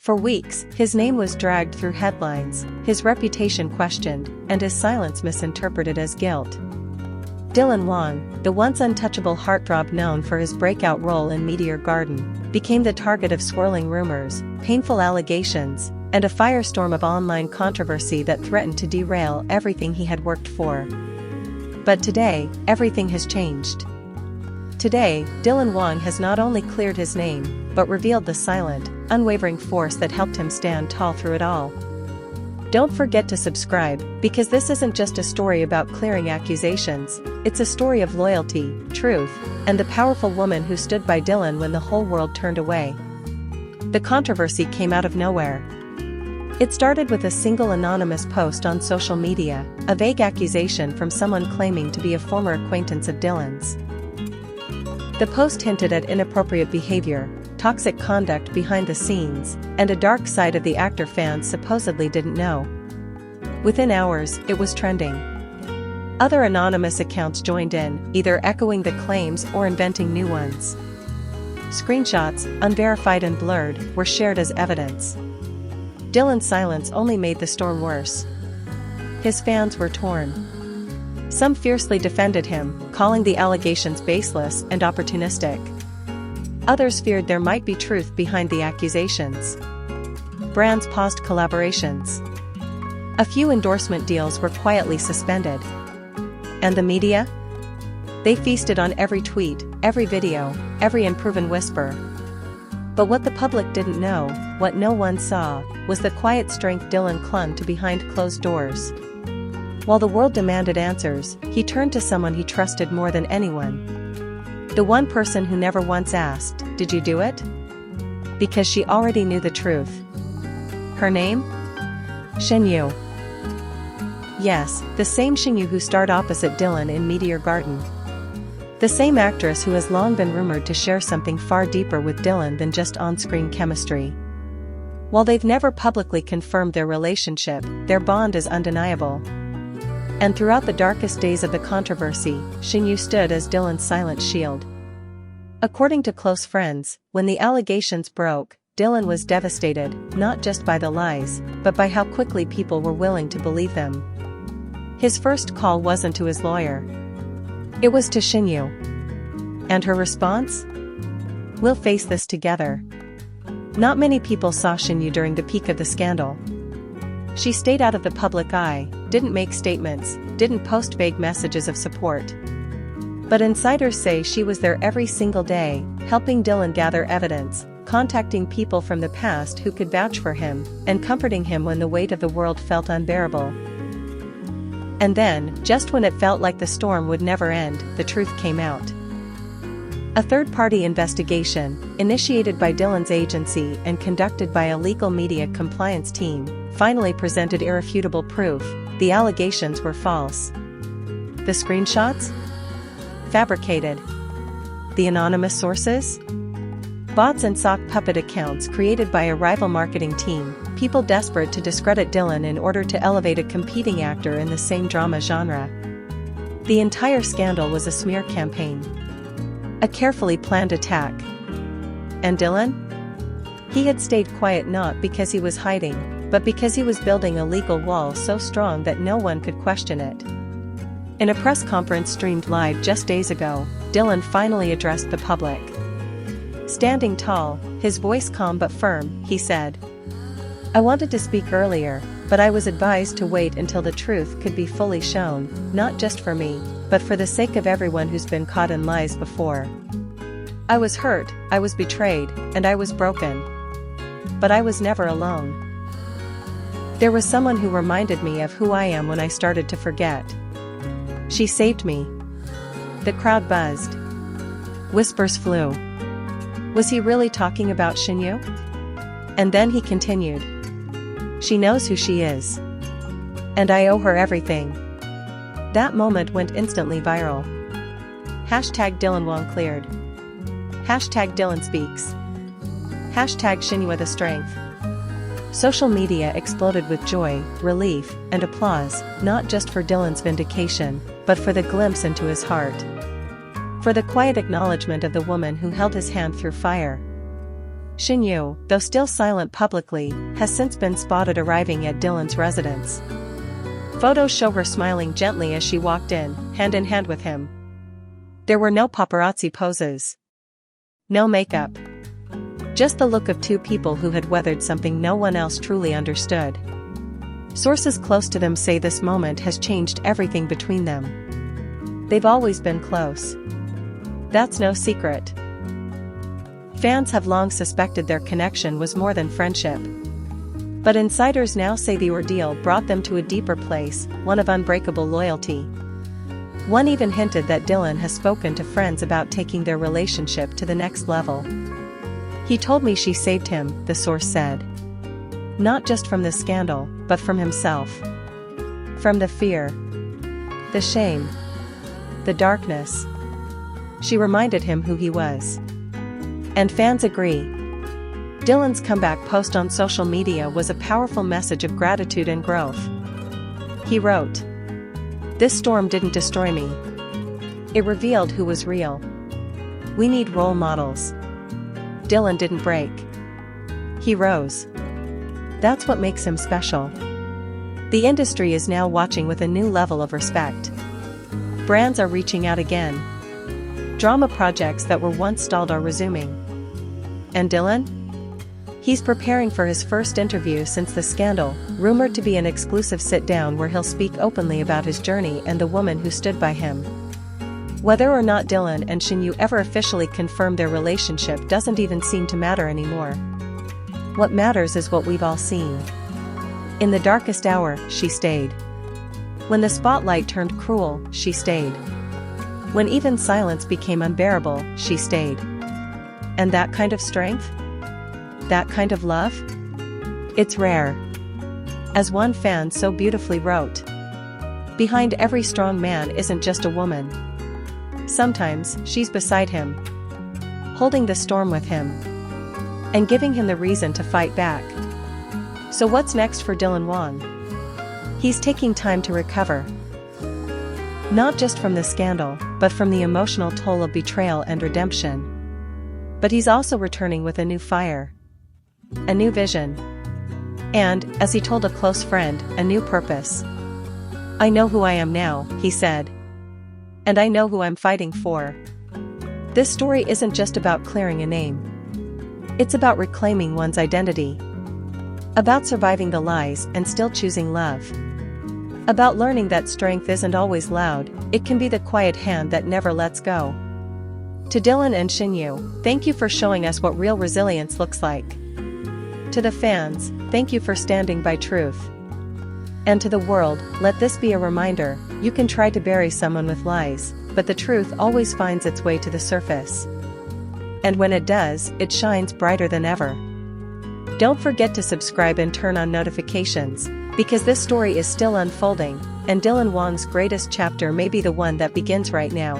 For weeks, his name was dragged through headlines, his reputation questioned, and his silence misinterpreted as guilt. Dylan Wang, the once untouchable heartthrob known for his breakout role in Meteor Garden, became the target of swirling rumors, painful allegations, and a firestorm of online controversy that threatened to derail everything he had worked for. But today, everything has changed. Today, Dylan Wang has not only cleared his name, but revealed the silent, unwavering force that helped him stand tall through it all. Don't forget to subscribe, because this isn't just a story about clearing accusations, it's a story of loyalty, truth, and the powerful woman who stood by Dylan when the whole world turned away. The controversy came out of nowhere. It started with a single anonymous post on social media, a vague accusation from someone claiming to be a former acquaintance of Dylan's. The post hinted at inappropriate behavior, toxic conduct behind the scenes, and a dark side of the actor fans supposedly didn't know. Within hours, it was trending. Other anonymous accounts joined in, either echoing the claims or inventing new ones. Screenshots, unverified and blurred, were shared as evidence. Dylan's silence only made the storm worse. His fans were torn. Some fiercely defended him, calling the allegations baseless and opportunistic. Others feared there might be truth behind the accusations. Brands paused collaborations. A few endorsement deals were quietly suspended. And the media? They feasted on every tweet, every video, every unproven whisper. But what the public didn't know, what no one saw, was the quiet strength Dylan clung to behind closed doors. While the world demanded answers, he turned to someone he trusted more than anyone. The one person who never once asked, "Did you do it?" Because she already knew the truth. Her name? Shen Yue. Yes, the same Shen Yue who starred opposite Dylan in Meteor Garden. The same actress who has long been rumored to share something far deeper with Dylan than just on-screen chemistry. While they've never publicly confirmed their relationship, their bond is undeniable. And throughout the darkest days of the controversy, Shen Yue stood as Dylan's silent shield. According to close friends, when the allegations broke, Dylan was devastated, not just by the lies, but by how quickly people were willing to believe them. His first call wasn't to his lawyer. It was to Shen Yue. And her response? "We'll face this together." Not many people saw Shen Yue during the peak of the scandal. She stayed out of the public eye, didn't make statements, didn't post vague messages of support. But insiders say she was there every single day, helping Dylan gather evidence, contacting people from the past who could vouch for him, and comforting him when the weight of the world felt unbearable. And then, just when it felt like the storm would never end, the truth came out. A third-party investigation, initiated by Dylan's agency and conducted by a legal media compliance team, finally presented irrefutable proof: the allegations were false. The screenshots? Fabricated. The anonymous sources? Bots and sock puppet accounts created by a rival marketing team, people desperate to discredit Dylan in order to elevate a competing actor in the same drama genre. The entire scandal was a smear campaign. A carefully planned attack. And Dylan? He had stayed quiet not because he was hiding, but because he was building a legal wall so strong that no one could question it. In a press conference streamed live just days ago, Dylan finally addressed the public. Standing tall, his voice calm but firm, he said, "I wanted to speak earlier, but I was advised to wait until the truth could be fully shown, not just for me, but for the sake of everyone who's been caught in lies before. I was hurt, I was betrayed, and I was broken. But I was never alone. There was someone who reminded me of who I am when I started to forget. She saved me." The crowd buzzed. Whispers flew. Was he really talking about Shen Yue? And then he continued. "She knows who she is. And I owe her everything." That moment went instantly viral. Hashtag Dylan Wang cleared. Hashtag Dylan speaks. Hashtag Shen Yue the strength. Social media exploded with joy, relief, and applause, not just for Dylan's vindication, but for the glimpse into his heart. For the quiet acknowledgement of the woman who held his hand through fire. Shen Yue, though still silent publicly, has since been spotted arriving at Dylan's residence. Photos show her smiling gently as she walked in hand with him. There were no paparazzi poses. No makeup. Just the look of two people who had weathered something no one else truly understood. Sources close to them say this moment has changed everything between them. They've always been close. That's no secret. Fans have long suspected their connection was more than friendship. But insiders now say the ordeal brought them to a deeper place, one of unbreakable loyalty. One even hinted that Dylan has spoken to friends about taking their relationship to the next level. He told me she saved him, the source said. Not just from the scandal, but from himself. From the fear. The shame. The darkness. She reminded him who he was. And fans agree. Dylan's comeback post on social media was a powerful message of gratitude and growth. He wrote, "This storm didn't destroy me. It revealed who was real. We need role models. Dylan didn't break. He rose. That's what makes him special." The industry is now watching with a new level of respect. Brands are reaching out again. Drama projects that were once stalled are resuming. And Dylan? He's preparing for his first interview since the scandal, rumored to be an exclusive sit-down where he'll speak openly about his journey and the woman who stood by him. Whether or not Dylan and Shen Yue ever officially confirm their relationship doesn't even seem to matter anymore. What matters is what we've all seen. In the darkest hour, she stayed. When the spotlight turned cruel, she stayed. When even silence became unbearable, she stayed. And that kind of strength? That kind of love? It's rare. As one fan so beautifully wrote, "Behind every strong man isn't just a woman. Sometimes, she's beside him. Holding the storm with him. And giving him the reason to fight back." So what's next for Dylan Wang? He's taking time to recover. Not just from the scandal, but from the emotional toll of betrayal and redemption. But he's also returning with a new fire. A new vision. And, as he told a close friend, a new purpose. "I know who I am now," he said. "And I know who I'm fighting for." This story isn't just about clearing a name. It's about reclaiming one's identity. About surviving the lies and still choosing love. About learning that strength isn't always loud, it can be the quiet hand that never lets go. To Dylan and Shen Yue, thank you for showing us what real resilience looks like. To the fans, thank you for standing by truth. And to the world, let this be a reminder: you can try to bury someone with lies, but the truth always finds its way to the surface. And when it does, it shines brighter than ever. Don't forget to subscribe and turn on notifications, because this story is still unfolding, and Dylan Wang's greatest chapter may be the one that begins right now.